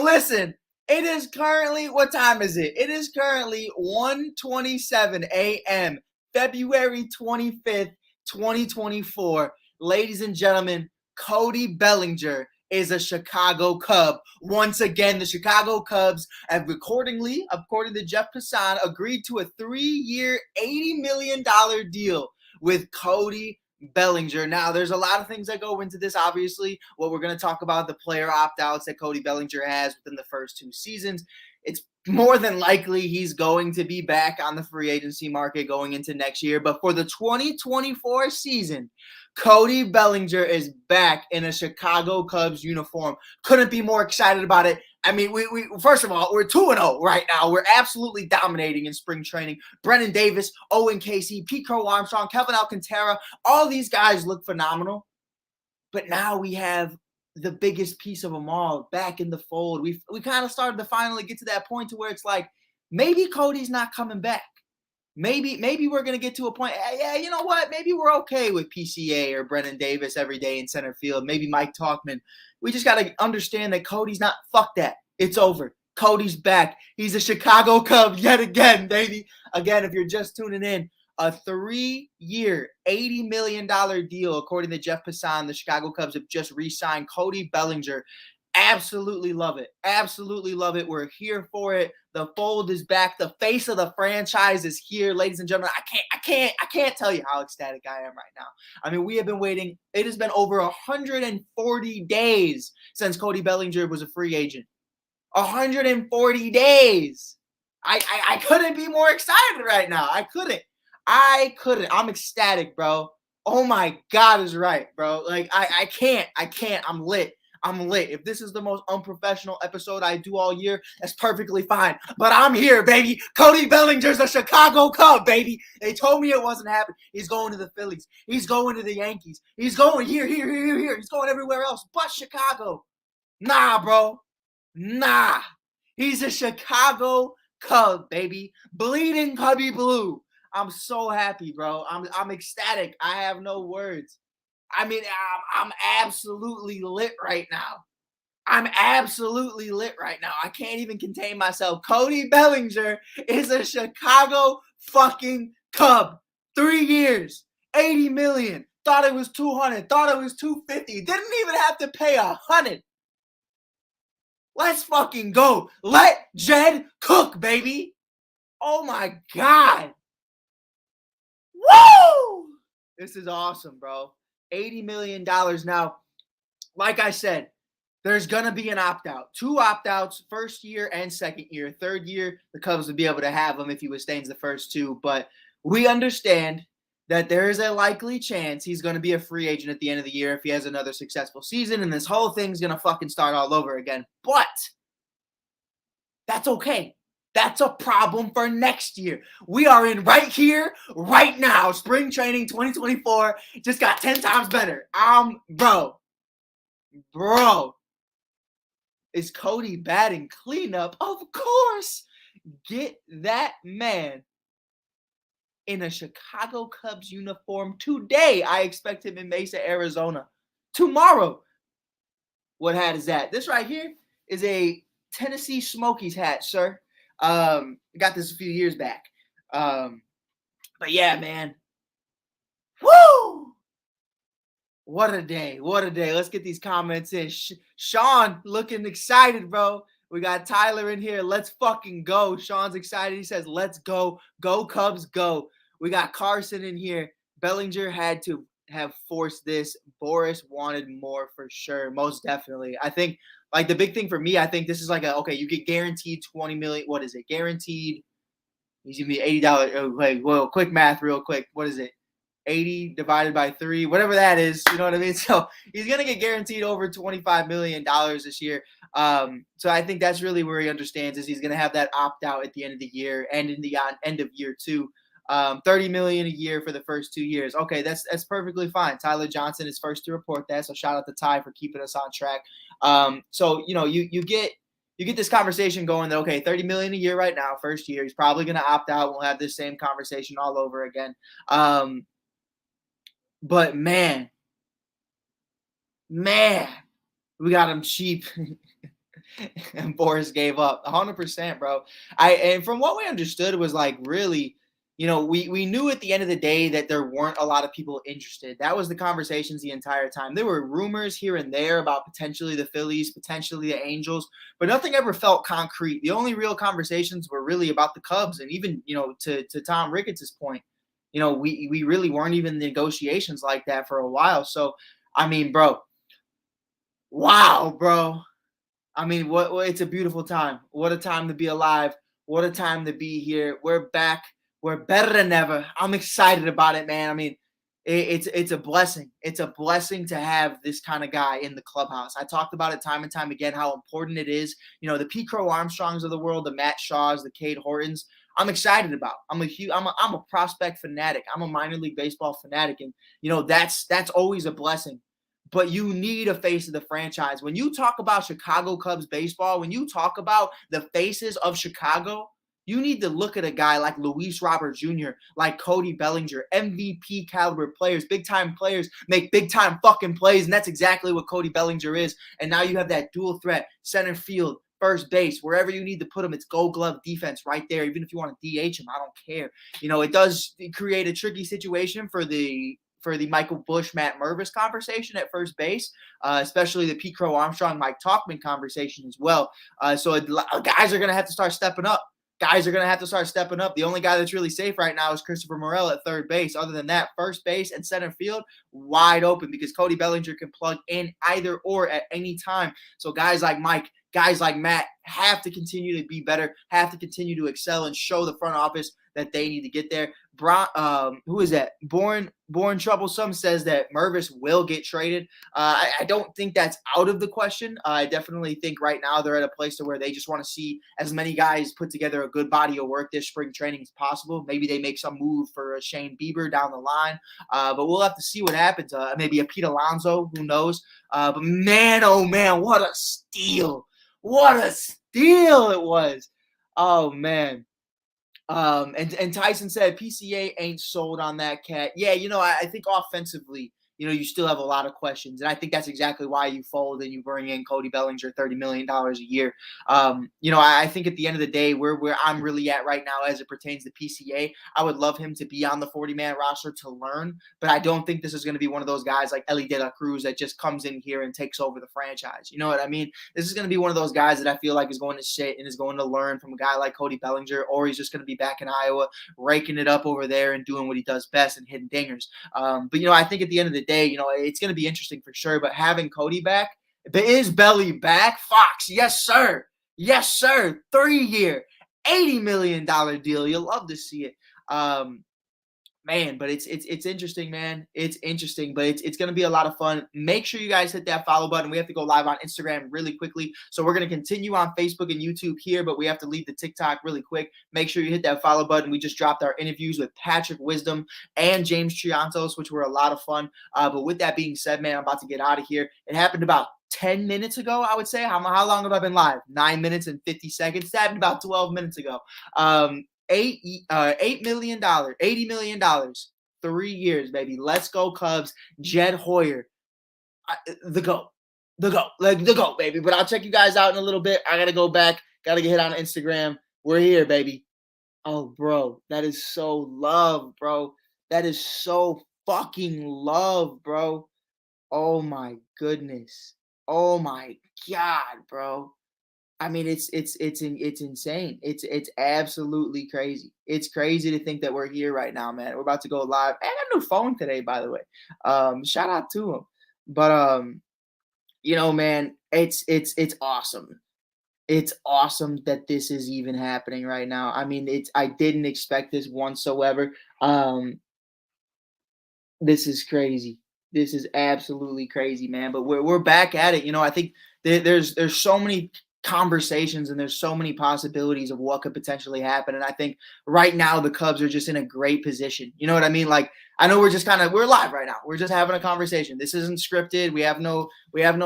Listen, it is currently, what time is it? It is currently 1:27 a.m., February 25th, 2024. Ladies and gentlemen, Cody Bellinger is a Chicago Cub. Once again, the Chicago Cubs have according to Jeff Passan, agreed to a 3-year, $80 million deal with Cody Bellinger. Now, there's a lot of things that go into this, obviously. What we're going to talk about, the player opt-outs that Cody Bellinger has within the first 2 seasons. It's more than likely he's going to be back on the free agency market going into next year. But for the 2024 season, Cody Bellinger is back in a Chicago Cubs uniform. Couldn't be more excited about it. I mean, we first of all, we're 2-0 right now. We're absolutely dominating in spring training. Brennan Davis, Owen Casey, Pete Crow Armstrong, Kelvin Alcantara, all these guys look phenomenal. But now we have the biggest piece of them all back in the fold. We kind of started to finally get to that point to where it's like, maybe Cody's not coming back. Maybe we're going to get to a point, yeah, you know what? Maybe we're okay with PCA or Brennan Davis every day in center field. Maybe Mike Talkman. We just got to understand that Cody's not, fuck that. It's over. Cody's back. He's a Chicago Cub yet again, baby. Again, if you're just tuning in, a 3-year, $80 million deal, according to Jeff Passan. The Chicago Cubs have just re-signed Cody Bellinger. Absolutely love it. Absolutely love it. We're here for it. The fold is back. The face of the franchise is here, ladies and gentlemen. I can't tell you how ecstatic I am right now. I mean, we have been waiting. It has been over 140 days since Cody Bellinger was a free agent. 140 days. I couldn't be more excited right now. I couldn't. I'm ecstatic, bro. Oh my God is right, bro. Like, I can't. I'm lit. If this is the most unprofessional episode I do all year, that's perfectly fine. But I'm here, baby. Cody Bellinger's a Chicago Cub, baby. They told me it wasn't happening. He's going to the Phillies. He's going to the Yankees. He's going here. He's going everywhere else but Chicago. Nah, bro. Nah. He's a Chicago Cub, baby. Bleeding Cubby Blue. I'm so happy, bro. I'm ecstatic. I have no words. I mean, I'm absolutely lit right now. I can't even contain myself. Cody Bellinger is a Chicago fucking Cub. 3 years, $80 million. Thought it was $200. Thought it was $250. Didn't even have to pay $100. Let's fucking go. Let Jed cook, baby. Oh my God. Woo! This is awesome, bro. $80 million. Now, like I said, there's going to be an opt-out. 2 opt-outs, first year and second year. Third year, the Cubs would be able to have him if he withstands the first 2. But we understand that there is a likely chance he's going to be a free agent at the end of the year if he has another successful season, and this whole thing's going to fucking start all over again. But that's okay. That's a problem for next year. We are in right here, right now. Spring training 2024 just got 10 times better. Bro. Is Cody batting cleanup? Of course. Get that man in a Chicago Cubs uniform today. I expect him in Mesa, Arizona. Tomorrow. What hat is that? This right here is a Tennessee Smokies hat, sir. Got this a few years back. But yeah, man. Woo! What a day. Let's get these comments in. Sean looking excited, bro. We got Tyler in here. Let's fucking go. Sean's excited. He says, let's go. Go Cubs, go. We got Carson in here. Bellinger had to have forced this. Boris wanted more for sure. Most definitely. I think like the big thing for me, I think this is like a okay, you get guaranteed 20 million. What is it? Guaranteed. He's gonna be $80. Oh, wait, well, quick math, real quick. What is it? 80 divided by 3, whatever that is, you know what I mean? So he's going to get guaranteed over $25 million this year. So I think that's really where he understands is he's going to have that opt out at the end of the year and in the end of year two. 30 million a year for the first 2 years. Okay, that's perfectly fine. Tyler Johnson is first to report that. So shout out to Ty for keeping us on track. So you get this conversation going that okay, 30 million a year right now, first year. He's probably going to opt out. We'll have this same conversation all over again. But man, we got him cheap. And Boris gave up 100%, bro. And from what we understood, it was like really, we knew at the end of the day that there weren't a lot of people interested. That was the conversations the entire time. There were rumors here and there about potentially the Phillies, potentially the Angels, but nothing ever felt concrete. The only real conversations were really about the Cubs, and even to Tom Ricketts' point, we really weren't even in negotiations like that for a while. So I mean, bro, wow, bro. I mean, what it's a beautiful time. What a time to be alive. What a time to be here. We're back. We're better than ever. I'm excited about it, man. I mean, it's a blessing. It's a blessing to have this kind of guy in the clubhouse. I talked about it time and time again how important it is. The P. Crow Armstrongs of the world, the Matt Shaws, the Cade Hortons. I'm excited about. I'm a prospect fanatic. I'm a minor league baseball fanatic, and that's always a blessing. But you need a face of the franchise. When you talk about Chicago Cubs baseball, when you talk about the faces of Chicago, you need to look at a guy like Luis Robert Jr., like Cody Bellinger, MVP caliber players, big time players make big time fucking plays. And that's exactly what Cody Bellinger is. And now you have that dual threat, center field, first base, wherever you need to put him, it's gold glove defense right there. Even if you want to DH him, I don't care. It does create a tricky situation for the Michael Bush, Matt Mervis conversation at first base, especially the Pete Crow Armstrong, Mike Talkman conversation as well. So guys are going to have to start stepping up. The only guy that's really safe right now is Christopher Morel at third base. Other than that, first base and center field wide open because Cody Bellinger can plug in either or at any time. So guys like Mike, guys like Matt have to continue to be better, have to continue to excel and show the front office that they need to get there. Who is that? Born Troublesome says that Mervis will get traded. I don't think that's out of the question. I definitely think right now they're at a place to where they just want to see as many guys put together a good body of work this spring training as possible. Maybe they make some move for a Shane Bieber down the line, but we'll have to see what happens. Maybe a Pete Alonso, who knows? But man, oh man, what a steal! What a steal it was! Oh man. And Tyson said PCA ain't sold on that cat. Yeah, I think offensively, you still have a lot of questions. And I think that's exactly why you fold and you bring in Cody Bellinger, $30 million a year. I think at the end of the day, where I'm really at right now as it pertains to PCA, I would love him to be on the 40-man roster to learn, but I don't think this is going to be one of those guys like Ellie De La Cruz that just comes in here and takes over the franchise. You know what I mean? This is going to be one of those guys that I feel like is going to sit and is going to learn from a guy like Cody Bellinger, or he's just going to be back in Iowa, raking it up over there and doing what he does best and hitting dingers. But I think at the end of the day, it's going to be interesting for sure. But having Cody back, is Belly back? Fox, yes, sir. Yes, sir. 3-year, $80 million deal. You'll love to see it. Man, but it's interesting, man. It's interesting, but it's going to be a lot of fun. Make sure you guys hit that follow button. We have to go live on Instagram really quickly. So we're going to continue on Facebook and YouTube here, but we have to leave the TikTok really quick. Make sure you hit that follow button. We just dropped our interviews with Patrick Wisdom and James Triantos, which were a lot of fun. But with that being said, man, I'm about to get out of here. It happened about 10 minutes ago, I would say. How long have I been live? 9 minutes and 50 seconds. It happened about 12 minutes ago. $8 million, $80 million, 3 years, baby. Let's go Cubs. Jed Hoyer, the GOAT, like the GOAT, baby. But I'll check you guys out in a little bit. I gotta go back. Gotta get hit on Instagram. We're here, baby. Oh, bro, that is so love, bro. That is so fucking love, bro. Oh my goodness. Oh my God, bro. I mean, it's insane. It's absolutely crazy. It's crazy to think that we're here right now, man. We're about to go live. I got a new phone today, by the way. Shout out to him. But man, it's awesome. It's awesome that this is even happening right now. I mean, it's I didn't expect this whatsoever. Um, this is crazy. This is absolutely crazy, man. But we're back at it. I think there's so many conversations and there's so many possibilities of what could potentially happen. And I think right now the Cubs are just in a great position. You know what I mean? Like I know we're live right now. We're just having a conversation. This isn't scripted. We have no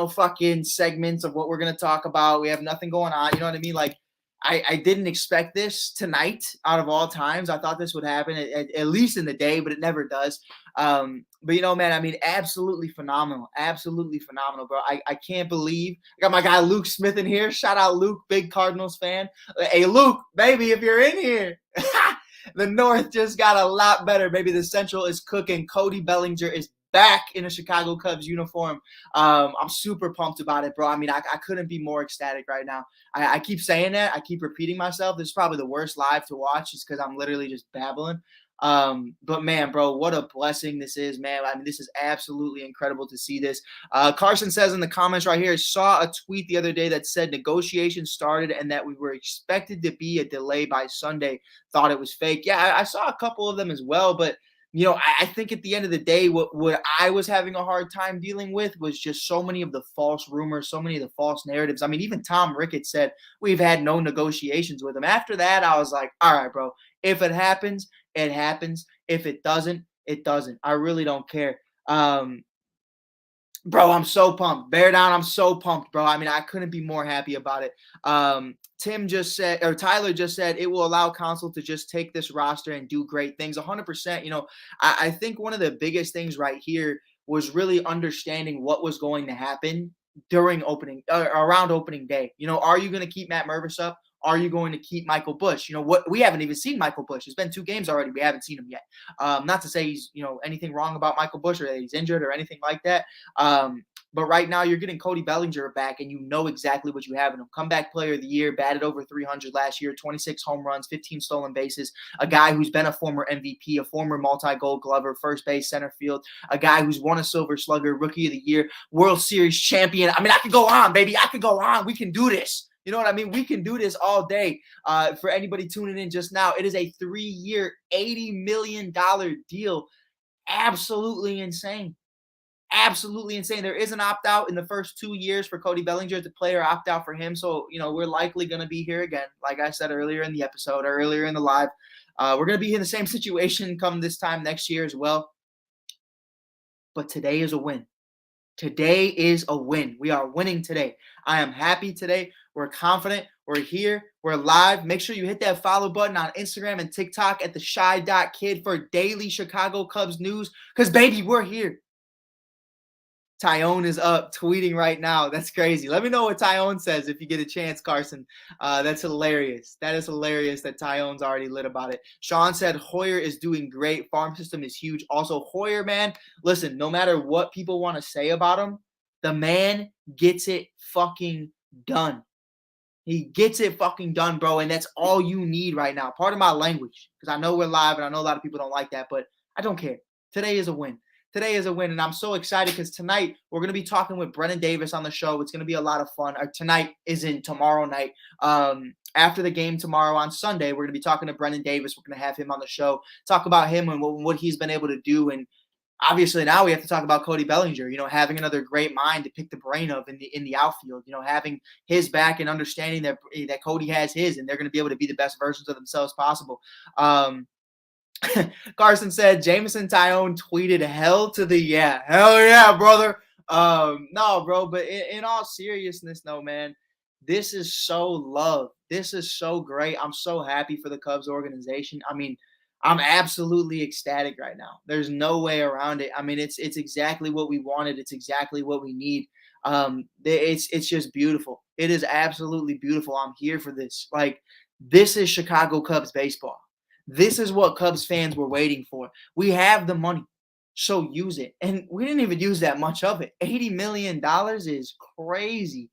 fucking segments of what we're gonna talk about. We have nothing going on. You know what I mean? Like I didn't expect this tonight out of all times. I thought this would happen at least in the day, but it never does. But man, I mean, absolutely phenomenal, bro. I can't believe I got my guy Luke Smith in here. Shout out Luke, big Cardinals fan. Hey Luke, baby, if you're in here, the North just got a lot better. Maybe the Central is cooking. Cody Bellinger is back in a Chicago Cubs uniform. I'm super pumped about it, bro. I mean, I couldn't be more ecstatic right now. I keep saying that. I keep repeating myself. This is probably the worst live to watch just because I'm literally just babbling. But man, bro, what a blessing this is, man. I mean, this is absolutely incredible to see this. Carson says in the comments right here, saw a tweet the other day that said negotiations started and that we were expected to be a delay by Sunday. Thought it was fake. Yeah, I saw a couple of them as well, but I think at the end of the day, what I was having a hard time dealing with was just so many of the false rumors, so many of the false narratives. I mean, even Tom Ricketts said we've had no negotiations with him. After that, I was like, all right, bro, if it happens, it happens. If it doesn't, it doesn't. I really don't care. Bro, I'm so pumped. Bear down. I'm so pumped, bro. I mean, I couldn't be more happy about it. Tyler just said it will allow Council to just take this roster and do great things. 100%. I think one of the biggest things right here was really understanding what was going to happen during around opening day. Are you going to keep Matt Mervis up? Are you going to keep Michael Busch? What we haven't even seen Michael Busch. It's been 2 games already. We haven't seen him yet. Not to say he's anything wrong about Michael Busch or that he's injured or anything like that. But right now, you're getting Cody Bellinger back, and you know exactly what you have in him. Comeback player of the year, batted over 300 last year, 26 home runs, 15 stolen bases. A guy who's been a former MVP, a former multi-gold glover, first base, center field. A guy who's won a Silver Slugger, Rookie of the Year, World Series champion. I mean, I could go on, baby. I could go on. We can do this. You know what I mean? We can do this all day. For anybody tuning in just now, it is a 3-year, $80 million deal. Absolutely insane. Absolutely insane. There is an opt-out in the first 2 years for Cody Bellinger. The player opt-out for him. So, we're likely going to be here again. Like I said earlier in the episode or earlier in the live, we're going to be in the same situation come this time next year as well. But today is a win. Today is a win. We are winning today. I am happy today. We're confident. We're here. We're live. Make sure you hit that follow button on Instagram and TikTok at theshy.kid for daily Chicago Cubs news. Because, baby, we're here. Tyone is up tweeting right now. That's crazy. Let me know what Tyone says if you get a chance, Carson. That's hilarious. That is hilarious that Tyone's already lit about it. Sean said Hoyer is doing great. Farm system is huge. Also, Hoyer, man, listen, no matter what people want to say about him, the man gets it fucking done. He gets it fucking done, bro, and that's all you need right now. Part of my language, because I know we're live and I know a lot of people don't like that, but I don't care. Today is a win. Today is a win, and I'm so excited because tonight we're going to be talking with Brennan Davis on the show. It's going to be a lot of fun. Tonight is in tomorrow night. After the game tomorrow on Sunday, we're going to be talking to Brennan Davis. We're going to have him on the show, talk about him and what he's been able to do. And obviously now we have to talk about Cody Bellinger, having another great mind to pick the brain of in the outfield, having his back and understanding that Cody has his, and they're going to be able to be the best versions of themselves possible. Carson said Jameson Tyone tweeted hell yeah, brother. No, bro, but in all seriousness, no, man, this is so love. This is so great. I'm so happy for the Cubs organization. I mean, I'm absolutely ecstatic right now. There's no way around it. I mean, it's exactly what we wanted. It's exactly what we need. It's just beautiful. It is absolutely beautiful. I'm here for this. Like, this is Chicago Cubs baseball. This is what Cubs fans were waiting for. We have the money, so use it. And we didn't even use that much of it. $80 million is crazy.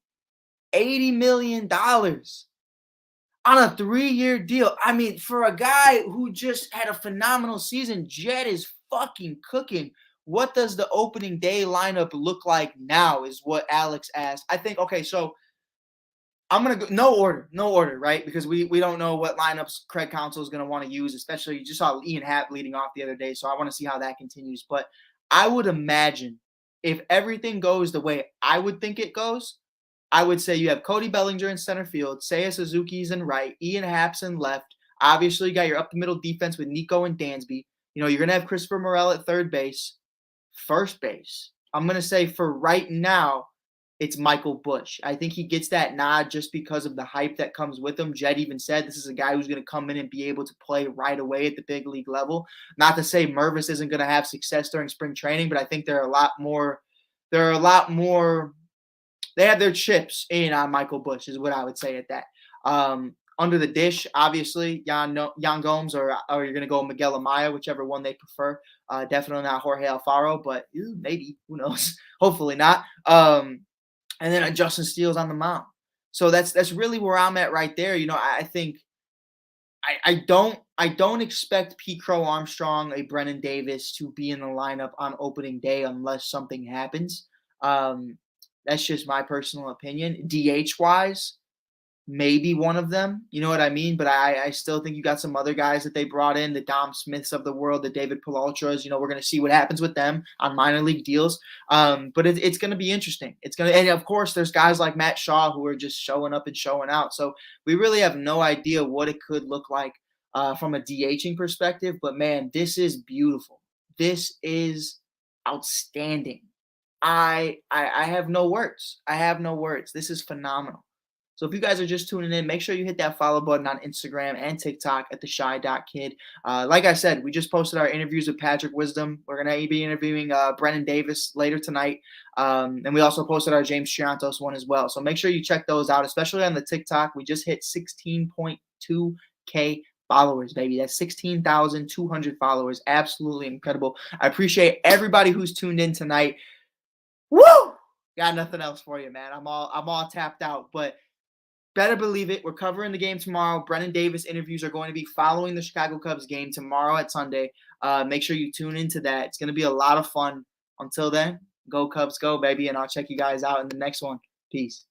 $80 million on a 3-year deal. I mean, for a guy who just had a phenomenal season, Jed is fucking cooking. What does the opening day lineup look like now is what Alex asked. I think, okay, so I'm going to go no order, right? Because we don't know what lineups Craig Counsell is going to want to use, especially you just saw Ian Happ leading off the other day, so I want to see how that continues. But I would imagine if everything goes the way I would think it goes, I would say you have Cody Bellinger in center field, Seiya Suzuki's in right, Ian Happ's in left. Obviously, you got your up the middle defense with Nico and Dansby. You know, you're going to have Christopher Morel at third base. First base, I'm going to say for right now, it's Michael Busch. I think he gets that nod just because of the hype that comes with him. Jed even said this is a guy who's going to come in and be able to play right away at the big league level. Not to say Mervis isn't going to have success during spring training, but I think there are a lot more. They have their chips in on Michael Busch, is what I would say at that. Under the dish, obviously, Yan Gomes or you're going to go Miguel Amaya, whichever one they prefer. Definitely not Jorge Alfaro, but maybe. Who knows? Hopefully not. And then Justin Steele's on the mound. So that's really where I'm at right there. You know, I think I don't expect Pete Crow Armstrong, a Brennan Davis to be in the lineup on opening day unless something happens. That's just my personal opinion. DH wise, maybe one of them, you know what I mean? But I still think you got some other guys that they brought in, the Dom Smiths of the world, the David Pelotras. You know, we're going to see what happens with them on minor league deals. But it's going to be interesting. And of course, there's guys like Matt Shaw who are just showing up and showing out. So we really have no idea what it could look like from a DHing perspective. But man, this is beautiful. This is outstanding. I have no words. I have no words. This is phenomenal. So if you guys are just tuning in, make sure you hit that follow button on Instagram and TikTok at theshy.kid. Like I said, we just posted our interviews with Patrick Wisdom. We're going to be interviewing Brennan Davis later tonight. And we also posted our James Triantos one as well. So make sure you check those out, especially on the TikTok. We just hit 16.2K followers, baby. That's 16,200 followers. Absolutely incredible. I appreciate everybody who's tuned in tonight. Woo! Got nothing else for you, man. I'm all tapped out, but better believe it. We're covering the game tomorrow. Brennan Davis interviews are going to be following the Chicago Cubs game tomorrow at Sunday. Make sure you tune into that. It's going to be a lot of fun. Until then, go Cubs, go, baby. And I'll check you guys out in the next one. Peace.